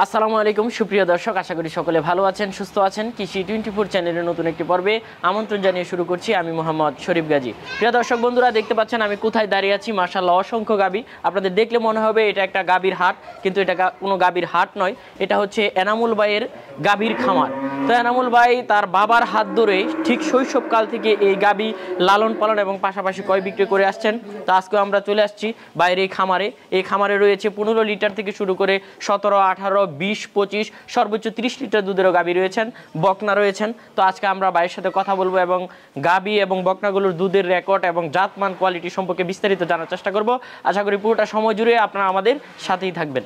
আসসালামু আলাইকুম সুপ্রিয় দর্শক, আশা করি সকলে ভালো আছেন, সুস্থ আছেন। কৃষি 24 চ্যানেলের নতুন একটি পর্বে আমন্ত্রণ জানিয়ে শুরু করছি আমি মোহাম্মদ শরীফ গাজী। প্রিয় দর্শক বন্ধুরা, দেখতে পাচ্ছেন আমি কোথায় দাঁড়িয়ে আছি। মাশাআল্লাহ, অসংখ্য গাবি। আপনাদের দেখলে মনে হবে এটা একটা গাবির হাট, কিন্তু এটা কোনো গাবির হাট নয়, এটা হচ্ছে এনামুল ভাইয়ের গাবির খামার। তো এনামুল ভাই তার বাবার হাত ধরে ঠিক শৈশবকাল থেকে এই গাবি লালন পালন এবং পাশাপাশি ক্রয় বিক্রি করে আসছেন। তো আজকে আমরা চলে আসছি বাইরে এই খামারে। এই খামারে রয়েছে 15 লিটার থেকে শুরু করে 17, 18, 20, 25 সর্বোচ্চ 30 লিটার দুধেরও গাবি রয়েছেন, বকনা রয়েছেন। তো আজকে আমরা ভাইয়ের সাথে কথা বলবো এবং গাবি এবং বকনাগুলোর দুধের রেকর্ড এবং জাতমান কোয়ালিটি সম্পর্কে বিস্তারিত জানার চেষ্টা করব। আশা করি পুরোটা সময় জুড়ে আপনারা আমাদের সাথেই থাকবেন।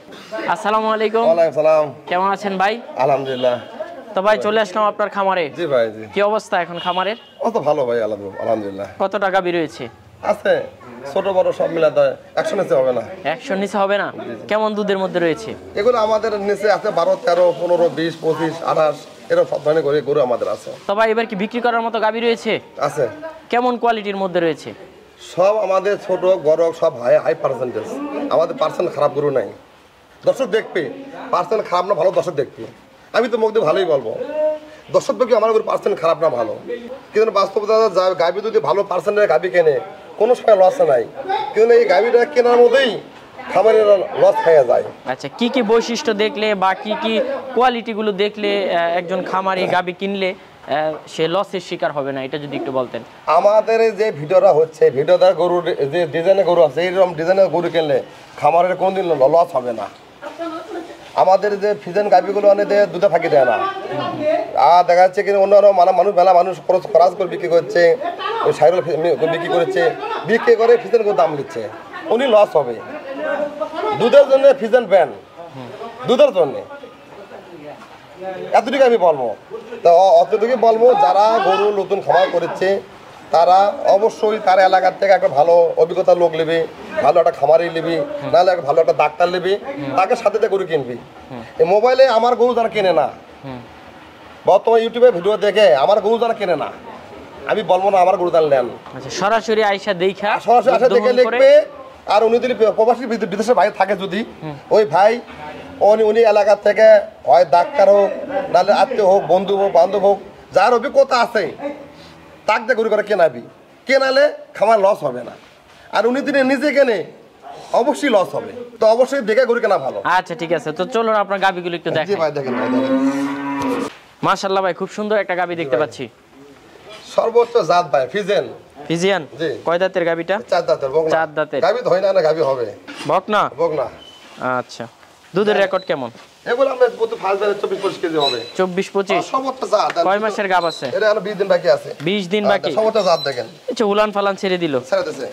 আসসালামু আলাইকুম। ওয়ালাইকুম সালাম। কেমন আছেন ভাই? আলহামদুলিল্লাহ। তো ভাই চলে আসলাম আপনার খামারে। জি ভাই, জি। কি অবস্থা এখন খামারের? কত ভালো ভাই, আলহামদুলিল্লাহ। কতটা গাবি রয়েছে? আছে ছোট বড় সব মিলা দেয়, 100 নিচে হবে না। 100 নিচে হবে না? কেমন দুধের মধ্যে রয়েছে এগুলো আমাদের নিচে আছে 12, 13, 15, 20, 25, 28 এরকম সব ধরনের গরু আমাদের আছে। তো ভাই এবার কি বিক্রি করার মতো গাবি রয়েছে? আছে। কেমন কোয়ালিটির মধ্যে রয়েছে? সব আমাদের ছোট বড় সব হাই পার্সেন্টেজ। আমাদের পার্সেন্ট খারাপ গরু নাই। দর্শক দেখবে পার্সেন্ট খারাপ না ভালো, দর্শক দেখবে। আমি তো মুখ দিয়ে ভালোই বলবো, দর্শক দেখবে আমার গরু পার্সেন্ট খারাপ না ভালো। কিন্তু বাস্তবতা গাবি যদি ভালো পার্সেন্টের গাবি কেনে কোনো সময় লস নাই, কিন্তু এই গাবিটা কেনার মধ্যেই খামারের লস খাওয়া যায়। আচ্ছা, কি কি বৈশিষ্ট্য দেখলে বা কি কি কোয়ালিটিগুলো দেখলে একজন খামারি গাবি কিনলে সে লসের শিকার হবে না, এটা যদি একটু বলতেন। আমাদের যে ভিডিওটা হচ্ছে, ভিডিওটা গরুর যে ডিজাইনের গরু আছে, এইরকম ডিজাইনের গরু কিনলে খামারের কোনদিন লস হবে না। আমাদের যে ফিজেন গাবিগুলো অনেক দুধে ফাঁকি দেয় না। আর দেখা যাচ্ছে কিন্তু অন্য মানুষ মেলা মানুষ খরচ করে বিক্রি করছে, ওই সাইরল বিক্রি করছে, বিক্রি করে ফিজেন গরুর দাম দিচ্ছে, উনি লস হবে। দুধের জন্য ফিজেন ব্যান, দুধের জন্য এতটুকু আমি বলবো। তো অতটুকু বলবো, যারা গরু নতুন খামার করেছে তারা অবশ্যই তার এলাকার থেকে একটা ভালো অভিজ্ঞতা লোক নেবে, ভালো একটা খামারি নেবে, নাহলে একটা ভালো একটা ডাক্তার নেবে, তাকে সাথে গরু কিনবি। এই মোবাইলে আমার গরু যারা কেনে না, বর্তমানে ইউটিউবে ভিডিও দেখে আমার গরু যারা কেনে না, আমি বলবো না আমার গরু যারা নেন। সরাসরি আইসা দেখা, সরাসরি আসা দেখে লিখবে। আর উনি যদি প্রবাসী বিদেশের বাইরে থাকে, যদি ওই ভাই উনি এলাকার থেকে হয় ডাক্তার হোক, নাহলে আত্মীয় হোক, বন্ধু হোক, বান্ধব হোক, যার অভিজ্ঞতা আছে তাক দিয়ে গরু করে কেনাবি। কেনালে খামার লস হবে না। আর উনি তিনি নিজে কেনে অবশ্যই লস হবে। তো অবশ্যই দেখে গরু কেনা ভালো। আচ্ছা ঠিক আছে, তো চলুন আপনার গাবিগুলো একটু দেখেন। জি ভাই, দেখেন ভাই, দেখেন। মাশাআল্লাহ ভাই, খুব সুন্দর একটা গাবি দেখতে পাচ্ছি। সর্বোচ্চ জাত ভাই ফিজেন। ফিজিয়ান? জি। কয় দাঁতের গাবিটা? 4 দাঁতের বকনা। 4 দাঁতের। গাবি তো হয় না, গাবি হবে। বকনা? বকনা। আচ্ছা, দুধের রেকর্ড কেমন? এগুলো আমরা প্রতি ফার্স্ট ব্যাচ 24-25 কেজি হবে। 24-25? সর্বোচ্চ জাত। কয় মাসের গাব আছে? এটা আর 20 দিন বাকি আছে। 20 দিন বাকি? সর্বোচ্চ জাত দেখেন। আচ্ছা, উলান ফালান ছেড়ে দিল, ছেড়ে দিয়েছে।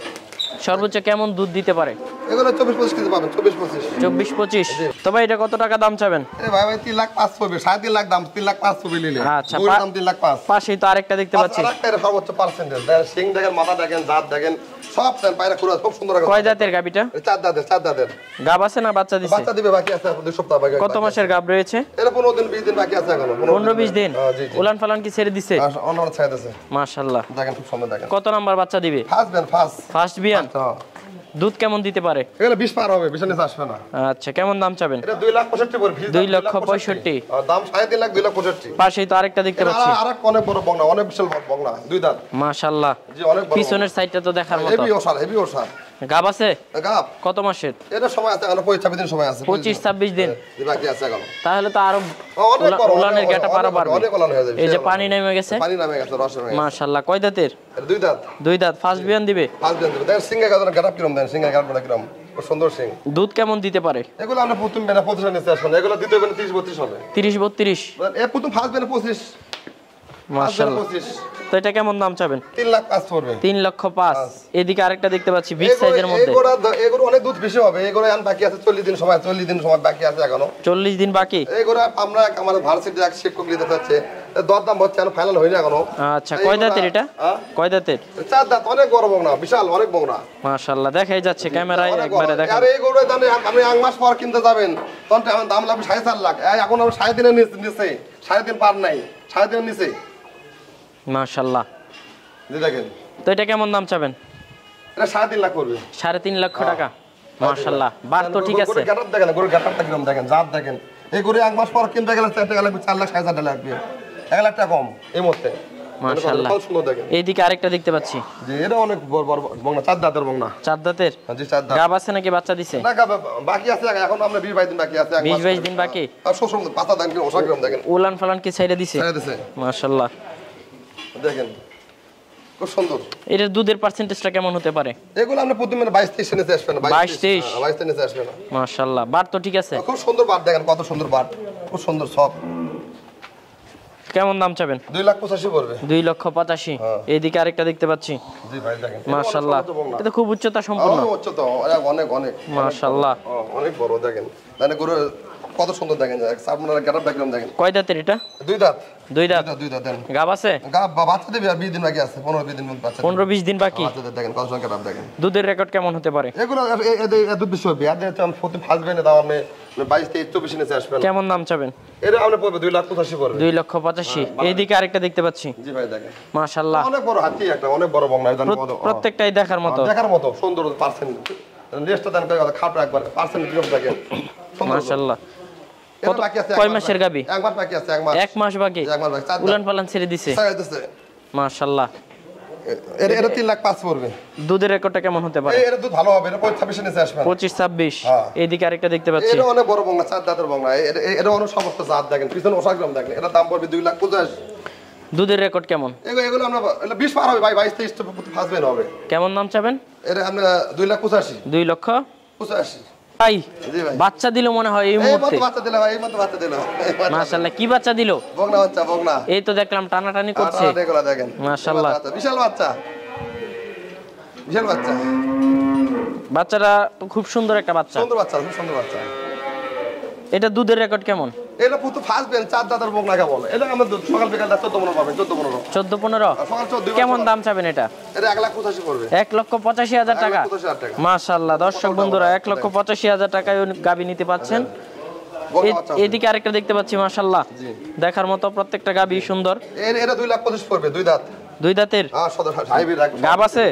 সর্বোচ্চ কেমন দুধ দিতে পারে? এগুলো 24-25 কেজি পাবেন। 24-25। 24-25? তবে এটা কত টাকা দাম চাবেন? আরে ভাই 3 লাখ 5 পড়বে, 3.5 লাখ দাম, 3 লাখ 5 পড়বে নিলে। আচ্ছা, গরুর দাম 3 লাখ 5। পাশেই তো আরেকটা দেখতে পাচ্ছি। আরেকটা সর্বোচ্চ পার্সেন্টেজ দেখেন, সিং দেখেন, মাথা দেখেন, জাত দেখেন, সব দেন পায়রা খুব সুন্দর। কয় দাঁতের গাবিটা? 4 দাঁতের। গাব আছে না বাচ্চা দিছে? বাচ্চা দিবে, বাকি আছে 2 সপ্তাহ বাকি। কত মাসের গাব রয়েছে? এর 15 দিন 20 দিন বাকি আছে এখনো। 15-20 দিন? জি। উলান ফালান কি ছেড়ে দিছে? অন্য ছেড়ে দিয়েছে। মাশাআল্লাহ, দেখেন খুব সুন্দর দেখেন। কত নাম্বার বাচ্চা দিবে? ফার্স্ট বিয়ান। দুধ কেমন দিতে পারে? এগুলো 20 পার হবে, 20 নিচে আসবে না। আচ্ছা, কেমন দাম চাবেন? এটা 2 লাখ 65 পড়বে। 2 লক্ষ 65? দাম 3.5 লাখ, 2 লাখ 65। পাশেই তো আরেকটা দেখতে পাচ্ছি। আরেক অনেক বড় বকনা, অনেক বিশাল বকনা, 2 দাঁত। মাশাআল্লাহ, জি অনেক বড়। পিছনের সাইডটা তো দেখার মতো। হেভি ওসার। গাব আছে? গাব কত মাসের? এটা সময় আছে এখনো, 25-26 দিন সময় আছে। 25-26 দিন বাকি আছে এখনো। তাহলে তো আরো উলানের গেটা পারা পারবে। অনেক উলান হয়ে যাবে। এই যে পানি নেমে গেছে। পানি নামে গেছে, রস নেমে গেছে। মাশাআল্লাহ, কয় দাঁতের? 2 দাঁত। 2 দাঁত। ফার্স্ট বিয়ান দিবে? ফার্স্ট দিন দেবে। দেখেন সিঙ্গা গাদর গেটআপ কিরকম, দেন সিঙ্গা গাদর কিরকম, খুব সুন্দর সিং। দুধ কেমন দিতে পারে? এগুলো আমরা প্রথম বেনা 25 নিচে আসবে, এগুলো দিতে হবে 30-32 হবে। 30-32? এ প্রথম ফার্স্ট বেনা 25। মাশাআল্লাহ, তো এটা কেমন দাম চাবেন? 3 লাখ 5 পড়বে। 3 লক্ষ 5? এদিকে আরেকটা দেখতে পাচ্ছি বিগ সাইজের মধ্যে। এগুলো অনেক দুধ বেশি হবে। এগুলো এখন বাকি আছে 40 দিন সময়, 40 দিন সময় বাকি আছে এখনো। 40 দিন বাকি? এগুলো আমরা আমাদের ভার্সিটি এক শিক্ষক নিতে চাচ্ছে, দরদাম হচ্ছে, এখন ফাইনাল হয়নি এখনো। আচ্ছা, কয় দাঁতের এটা? কয় দাঁতের? 4 দাঁত। অনেক বড় বকনা, বিশাল অনেক বকনা। মাশাআল্লাহ, দেখাই যাচ্ছে ক্যামেরায়, একবারে দেখেন। আর এই গরুর দাম আপনি 1 মাস পর কিনতে যাবেন, তখন দাম লাগবে 4.5 লাখ। এখন আমরা 3.5 দিনের নিচে, 3.5 পার নাই, 3.5 দিনের নিচে। মাশাআল্লাহ, দেখেন। তো এটা কেমন দাম চাবেন? এটা 3.5 লাখ করবে। 3.5 লক্ষ টাকা? মাশাআল্লাহ, বার তো ঠিক আছে। গরুর গেটআপ দেখেন, গরুর গেটআপটা কিরকম দেখেন, জাত দেখেন, এই গরু 1 মাস পর কিনতে গেলে 4 টাকা লাগবে, 4 লাখ 6,500 টাকা লাগবে, 1 লাখ টাকা কম এই মুহূর্তে। মাশাআল্লাহ। সুন্দর দেখেন। এইদিকে আরেকটা দেখতে পাচ্ছি, জি এটা অনেক বড় বড় বংনা, 4 দাঁতের বংনা। 4 দাঁতের জি 4 দাঁত। গাব আছে নাকি বাচ্চা দিছে? না গাব বাকি আছে, এখন আমরা 20-22 দিন বাকি আছে, 20-22 দিন বাকি। আর সুষম পাতা দেন কি ওসাগ্রাম দেখেন, উলান ফালান কি ছাইড়া দিছে? ছেড়ে দিছে মাশাআল্লাহ। দেখেন খুব সুন্দর। এটার দুধের পার্সেন্টেজটা কেমন হতে পারে? এগুলো আমরা প্রথমে 22-23 নিতে আসবে না, 22-23 22 নিতে আসবে না। মাশাআল্লাহ। বার তো ঠিক আছে? খুব সুন্দর বাট দেখেন, কত সুন্দর বাট, খুব সুন্দর সব। কেমন দাম চাবেন? 2,85,000 পড়বে। 2,85,000। এইদিকে আরেকটা দেখতে পাচ্ছি, জি ভাই দেখেন মাশাআল্লাহ। এটা খুব উচ্চতা সম্পূর্ণ। উচ্চতা অনেক অনেক মাশাআল্লাহ। অনেক বড় দেখেন, মানে গরু কত সুন্দর দেখেন, আপনারা গেটআপ দেখলাম দেখেন। কয় দাঁতের এটা? 2 দাঁত। 2 দাঁত। 2 দাঁত দেন। গাব আছে? গাব বাচ্চা দেবে আর 20 দিন বাকি আছে, 15-20 দিন বাচ্চা। 15-20 দিন বাকি। বাচ্চাদের দেখেন কত সুন্দর গেটআপ দেখেন। দুধের রেকর্ড কেমন হতে পারে? এগুলো দুধ বেশি হবে, আর যেহেতু আমি প্রতি ফার্স্ট বেনে দাও আমি 22-23-24 নিতে আসবেন। কেমন দাম চাবেন? এটা আমরা পড়বে 2,85,000 পড়বে। 2,85,000। এইদিকে আরেকটা দেখতে পাচ্ছি, জি ভাই দেখেন মাশাআল্লাহ। অনেক বড় হাতি, একটা অনেক বড় বংনা, এটা প্রত্যেকটাই দেখার মতো, দেখার মতো সুন্দর পার্সেন্ট। রেস্টটা দেন কয় খাটো একবার পার্সেন্ট কি দেখেন মাশাআল্লাহ। কত বাকি আছে? কয় মাসের গাবি? 1 মাস বাকি আছে, 1 মাস। 1 মাস বাকি। 1 মাস বাকি। উলান পালান ছেড়ে দিছে, ছেড়ে দিছে মাশাআল্লাহ। এটা 3,05,000 পড়বে। দুধের রেকর্ডটা কেমন হতে পারে? এটা দুধ ভালো হবে, এটা 26 নিচে আসবে 25-26। হ্যাঁ। এইদিকে আরেকটা দেখতে পাচ্ছি, এটা অনেক বড় বংলা, 4 দাঁতের বংলা। এটা অনেক সমস্ত জাত দেখেন, পিছনে ওসাগ্রাম দেখেন, এটা দাম পড়বে 2,50,000। দুধের রেকর্ড কেমন? এগুলো আমরা 20 পার হবে ভাই, 22-23 তো ফার্স্ট বেন হবে। কেমন দাম চাবেন? এটা আমরা 2,85,000। 2,85,000 ভাই। জি ভাই। বাচ্চা দিল মনে হয় এই এই মুহূর্তে। মত বাচ্চা দিল ভাই, এই মত বাচ্চা দিল। মাশাআল্লাহ। কি বাচ্চা দিল? বংলা বাচ্চা, বংলা। এই তো দেখলাম টানাটানি করছে, এগুলো দেখেন মাশাআল্লাহ। বিশাল বাচ্চা, বিশাল বাচ্চা। বাচ্চাটা খুব সুন্দর একটা বাচ্চা। সুন্দর বাচ্চা, খুব সুন্দর বাচ্চা। এটা দুধের রেকর্ড কেমন? এটা পুরো ফার্স্ট বেন, 4 দাঁতের বংলা কেবল। এটা আমরা সকাল বিকাল 14-15 পাবেন, 14-15। 14-15। সকাল 14 কেমন দাম চাবেন এটা? এটা 1,85,000 পড়বে। 1,85,000 টাকা। 1,85,000 টাকা। মাশাআল্লাহ। দর্শক বন্ধুরা 1,85,000 টাকায় গাবি নিতে পাচ্ছেন। বংলা বাচ্চা। এদিকে আরেকটা দেখতে পাচ্ছি, মাশাআল্লাহ। দেখার মতো প্রত্যেকটা গাবি সুন্দর। এটা 2,25,000 পড়বে, 2 দাঁত। 2 দাঁতের সদর হাইব্রিড রাখবে। গাব আছে?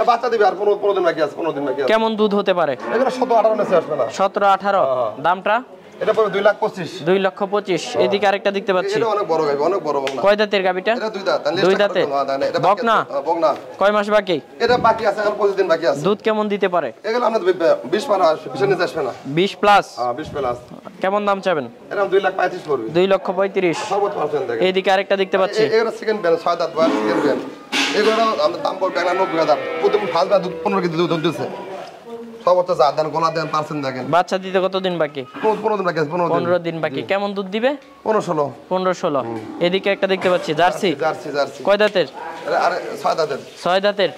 বাচ্চা দিবে আর 15 দিন বাকি আছে, 15 দিন বাকি আছে। কেমন দুধ হতে পারে? এগুলো 17-18 নিচে আসবে না। 17-18। দামটা? এটা পড়বে 2,25,000। 2,25,000। এদিকে আরেকটা দেখতে পাচ্ছি, এটা অনেক বড় গাবি, অনেক বড় বংলা। কয় দাঁতের গাবিটা? এটা 2 দাঁত। 2 দাঁতের। বকনা? বকনা। কয় মাস বাকি? এটা বাকি আছে, আর 25 দিন বাকি আছে। দুধ কেমন দিতে পারে? এগুলো আমরা 20 পার আসবে, 20 নিচে আসবে না। 20 প্লাস। 20 প্লাস। কেমন দাম চাবেন? এটা 2,35,000 পড়বে। 2,35,000। সর্বোচ্চ পার্সেন্ট দেখেন। এইদিকে আরেকটা দেখতে পাচ্ছি, এগুলো সেকেন্ড বেন, 6 দাঁত বয়স, সেকেন্ড বেন। এগুলো আমরা দাম পড়বে 90,000। প্রথম ফার্স্ট বার 15 কেজি দুধ দিচ্ছে। সর্বোচ্চ জাত দেন, গোলা দেন, পার্সেন্ট দেখেন। বাচ্চা দিতে কতদিন বাকি? 15 দিন বাকি আছে, 15 দিন বাকি। কেমন দুধ দিবে? 15-16। 15-16। এদিকে একটা দেখতে পাচ্ছি, জার্সি। Jersey, jersey. কয় দাঁতের? আরে 6 দাঁতের। 6 দাঁতের।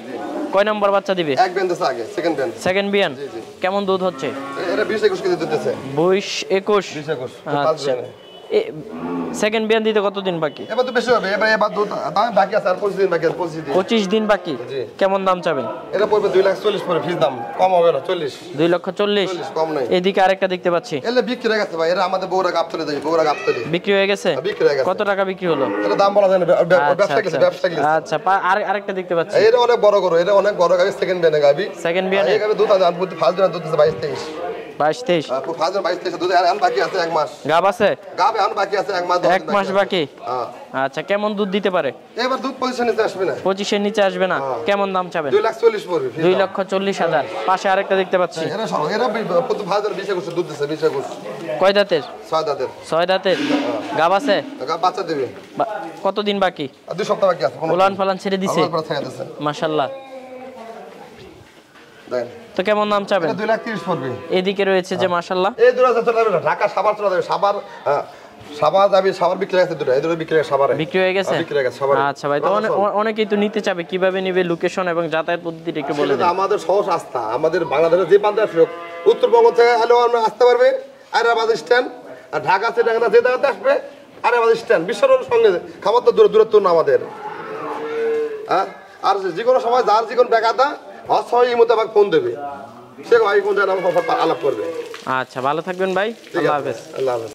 কয় নাম্বার বাচ্চা দিবে? এক বেন দিছে আগে, সেকেন্ড বেন। সেকেন্ড বিয়ান। জি, জি। কেমন দুধ হচ্ছে? এটা 20-21 কেজি দুধ দিচ্ছে। 20-21। 20-21। আচ্ছা। সেকেন্ড বিয়ান দিতে কতদিন বাকি? এবার তো বেশি হবে, এবার দুধ দাম বাকি আছে, আর 25 দিন বাকি আছে, 25 দিন। 25 দিন বাকি। জি। কেমন দাম চাবেন? এটা পড়বে 2,40,000 পড়বে, ফিস দাম কম হবে না, 40। 2,40,000। কম নাই। এদিকে আরেকটা দেখতে পাচ্ছি, এলে বিক্রি হয়ে গেছে ভাই, এটা আমাদের বউরা গাবতলে দেয়, বউরা গাবতলে। বিক্রি হয়ে গেছে? বিক্রি হয়ে গেছে। কত টাকা বিক্রি হলো? এটা দাম বলা যায় না, আচ্ছা, ব্যবসা গেছে, ব্যবসা গেছে। আচ্ছা। আরেকটা দেখতে পাচ্ছি, এটা অনেক বড় গরু, এটা অনেক বড় গাবি, সেকেন্ড বেনে গাবি। সেকেন্ড বিয়ানে? এই গাবি দুধ আছে, আর ফার্স্ট দিন দুধ দিছে 22-23। 22-23। ফার্স্ট দিন 22-23 দুধ, আর বাকি আছে 1 মাস। গাব আছে? গাবে আর বাকি আছে 1 মাস, 10 দিন 1 মাস বাকি। হ্যাঁ। আচ্ছা। কেমন দুধ দিতে পারে? এবার দুধ পজিশন নিতে আসবে না। 25-এর নিচে আসবে না। কেমন দাম চাবেন? 2,40,000 পড়বে। 2,40,000। পাশে আরেকটা দেখতে পাচ্ছি, এরা সব এরা প্রথম ফার্স্ট 20-21 দুধ দিছে, 20-21। কয় দাঁতের? 6 দাঁতের। 6 দাঁতের। গাব আছে? বাচ্চা দেবে। কতদিন বাকি? আর 2 সপ্তাহ বাকি আছে। উলান ফালান ছেড়ে দিছে, আবার ছেড়ে দিছে। মাশাআল্লাহ। দেখেন তো কেমন দাম চাবেন? এটা 2,30,000 পড়বে। এদিকে রয়েছে যে মাশাআল্লাহ, এই দুটো চলে যাবে ঢাকা, সাভার চলে যাবে, সাভার। সাভার যাবে, সাভার বিক্রি হয়ে গেছে দুটো, এই দুটো বিক্রি হয়ে সাভারে বিক্রি হয়ে গেছে। বিক্রি হয়ে গেছে সাভারে। আচ্ছা ভাই, তো অনেকেই তো নিতে চাবে, কিভাবে নিবে, লোকেশন এবং যাতায়াত পদ্ধতিটা একটু বলে দেন। আমাদের সহজ রাস্তা, আমাদের বাংলাদেশের যে প্রান্তে আসবে, উত্তরবঙ্গ থেকে হলেও আমরা আসতে পারবে, আরাবাদ স্ট্যান্ড। আর ঢাকা থেকে যে জায়গাতে আসবে, আরাবাদ স্ট্যান্ড। বিশ্বরোড সঙ্গে খামার তো দূরত্ব না আমাদের। হ্যাঁ, আর যে কোনো সময় যার যে কোনো বেকারটা অসময় এই মতো আমাকে ফোন দেবে, সে ভাই কোন জায়গায় আলাপ করবে। আচ্ছা, ভালো থাকবেন ভাই। আল্লাহ হাফেজ। আল্লাহ হাফেজ।